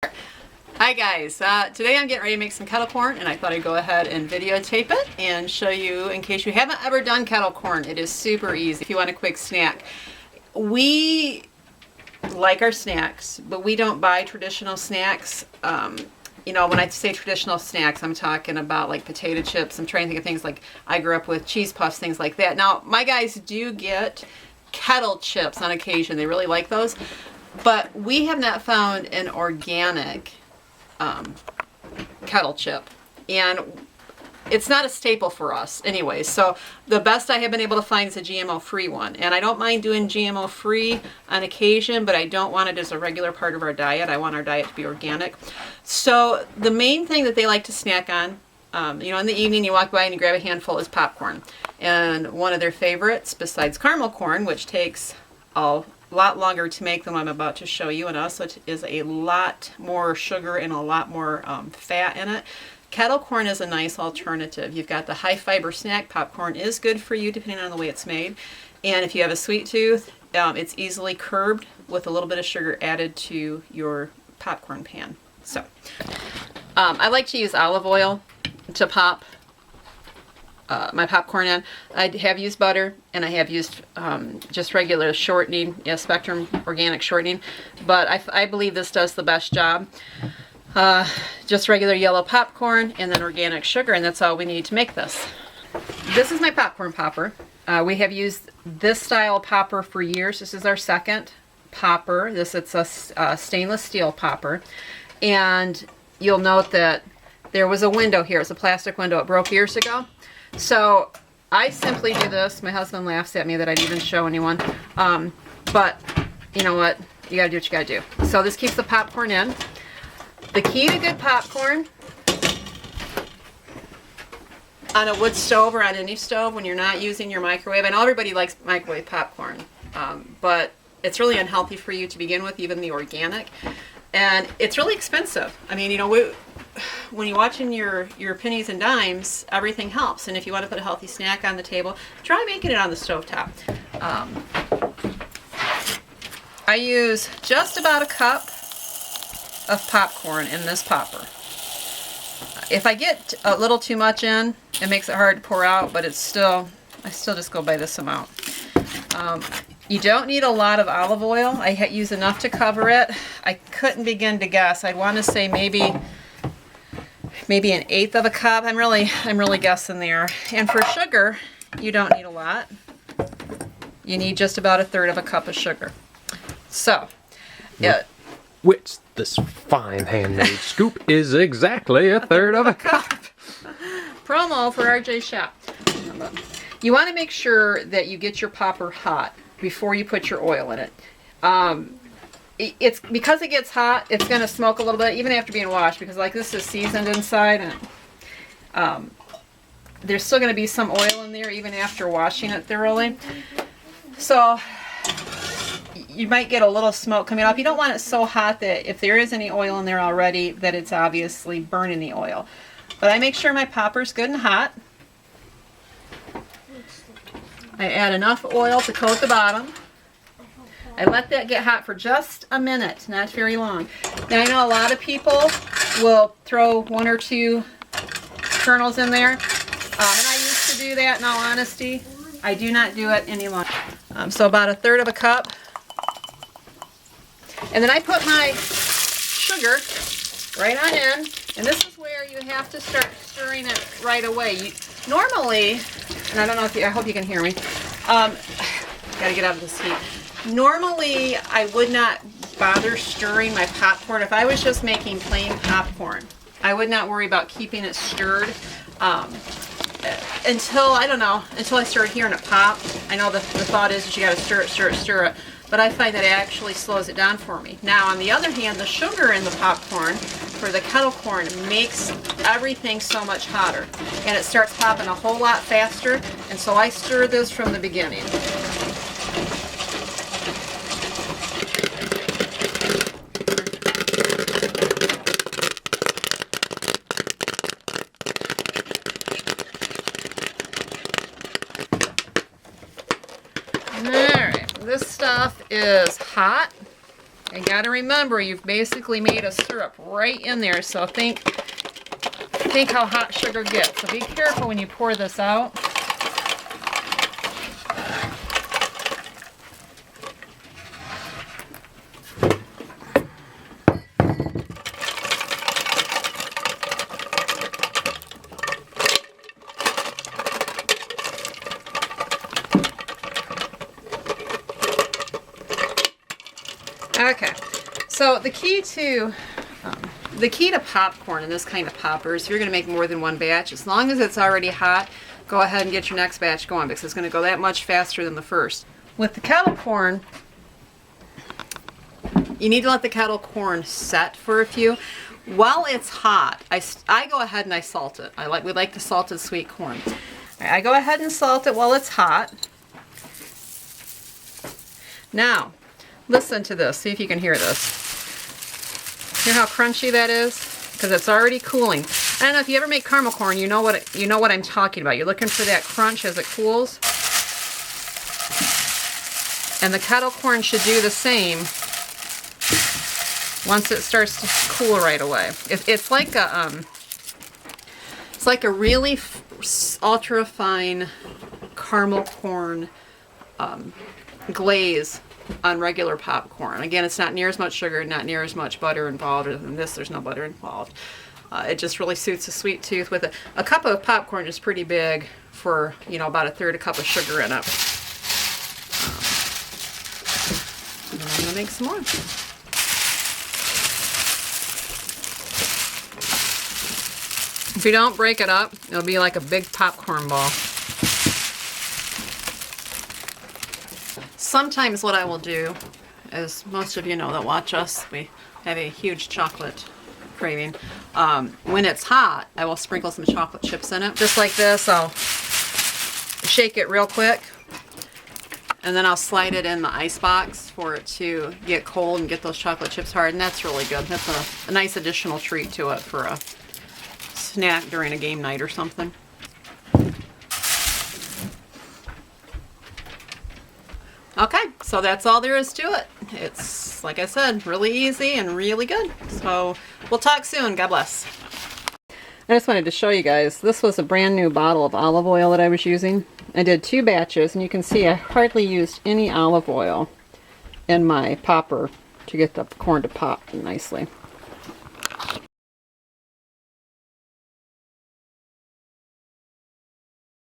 Hi guys, today I'm getting ready to make some kettle corn, and I thought I'd go ahead and videotape it and show you in case you haven't ever done kettle corn. It is super easy if you want a quick snack. We like our snacks, but we don't buy traditional snacks. You know, when I say traditional snacks, I'm talking about like potato chips. I'm trying to think of things like I grew up with cheese puffs, things like that. Now, my guys do get Kettle chips on occasion. They really like those. But we have not found an organic kettle chip, and it's not a staple for us anyway. So the best I have been able to find is a GMO free one, and I don't mind doing GMO free on occasion, but I don't want it as a regular part of our diet. I want our diet to be organic. So the main thing that they like to snack on, you know, in the evening you walk by and you grab a handful, is popcorn. And one of their favorites, besides caramel corn, which takes a lot longer to make than what I'm about to show you, and also it is a lot more sugar and a lot more fat in it. Kettle corn is a nice alternative. You've got the high fiber snack. Popcorn is good for you depending on the way it's made, and if you have a sweet tooth, it's easily curbed with a little bit of sugar added to your popcorn pan. So I like to use olive oil to pop my popcorn in. I have used butter, and I have used just regular shortening, Spectrum organic shortening, but I believe this does the best job. Just regular yellow popcorn and then organic sugar, and that's all we need to make this. This is my popcorn popper. We have used this style popper for years. This is our second popper. It's a stainless steel popper, and you'll note that there was a window here. It's a plastic window. It broke years ago. So I simply do this. My husband laughs at me that I'd even show anyone. But you know what? You gotta do what you gotta do. So this keeps the popcorn in. The key to good popcorn on a wood stove or on any stove when you're not using your microwave. I know everybody likes microwave popcorn, but it's really unhealthy for you to begin with, even the organic. And it's really expensive. I mean, you know, when you're watching your pennies and dimes, everything helps. And if you want to put a healthy snack on the table, try making it on the stovetop. I use just about a cup of popcorn in this popper. If I get a little too much in, it makes it hard to pour out, but I still just go by this amount. You don't need a lot of olive oil. I use enough to cover it. I couldn't begin to guess. I'd want to say maybe an 1/8 of a cup. I'm really guessing there. And for sugar, you don't need a lot. You need just about 1/3 of a cup of sugar. So, yeah. Which this fine handmade scoop is exactly 1/3 of a cup. Promo for RJ Shop. You want to make sure that you get your popper hot before you put your oil in it. It's because it gets hot, it's going to smoke a little bit even after being washed, because like this is seasoned inside, and there's still going to be some oil in there even after washing it thoroughly. So you might get a little smoke coming off. You don't want it so hot that if there is any oil in there already, that it's obviously burning the oil. But I make sure my popper's good and hot. I add enough oil to coat the bottom. I let that get hot for just a minute, not very long. Now I know a lot of people will throw 1 or 2 kernels in there, and I used to do that, in all honesty. I do not do it any longer. So about 1/3 of a cup. And then I put my sugar right on in, and this is where you have to start stirring it right away. Normally, and I don't know if I hope you can hear me. Gotta get out of this heat. Normally, I would not bother stirring my popcorn. If I was just making plain popcorn, I would not worry about keeping it stirred until I start hearing it pop. I know the thought is that you gotta stir it. But I find that it actually slows it down for me. Now, on the other hand, the sugar in the popcorn for the kettle corn makes everything so much hotter, and it starts popping a whole lot faster, and so I stir this from the beginning. Alright, this stuff is hot. You gotta remember, you've basically made a syrup right in there, so think how hot sugar gets. So be careful when you pour this out. Okay, so the key to popcorn and this kind of poppers, if you're going to make more than one batch, as long as it's already hot, go ahead and get your next batch going because it's going to go that much faster than the first. With the kettle corn, you need to let the kettle corn set for a few. While it's hot, I go ahead and I salt it. We like the salted sweet corn. I go ahead and salt it while it's hot. Now, listen to this. See if you can hear this. Hear how crunchy that is? Because it's already cooling. I don't know if you ever make caramel corn, you know what I'm talking about. You're looking for that crunch as it cools. And the kettle corn should do the same once it starts to cool right away. It's like a really ultra fine caramel corn glaze on regular popcorn. Again, it's not near as much sugar, not near as much butter involved. In this, there's no butter involved. It just really suits a sweet tooth with it. A cup of popcorn is pretty big for, about a third a cup of sugar in it. And then I'm going to make some more. If you don't break it up, it'll be like a big popcorn ball. Sometimes what I will do, as most of you know that watch us, we have a huge chocolate craving. When it's hot, I will sprinkle some chocolate chips in it. Just like this, I'll shake it real quick. And then I'll slide it in the ice box for it to get cold and get those chocolate chips hard. And that's really good. That's a nice additional treat to it for a snack during a game night or something. Okay, so that's all there is to it. It's, like I said, really easy and really good. So we'll talk soon. God bless. I just wanted to show you guys, this was a brand new bottle of olive oil that I was using. I did 2 batches, and you can see I hardly used any olive oil in my popper to get the corn to pop nicely.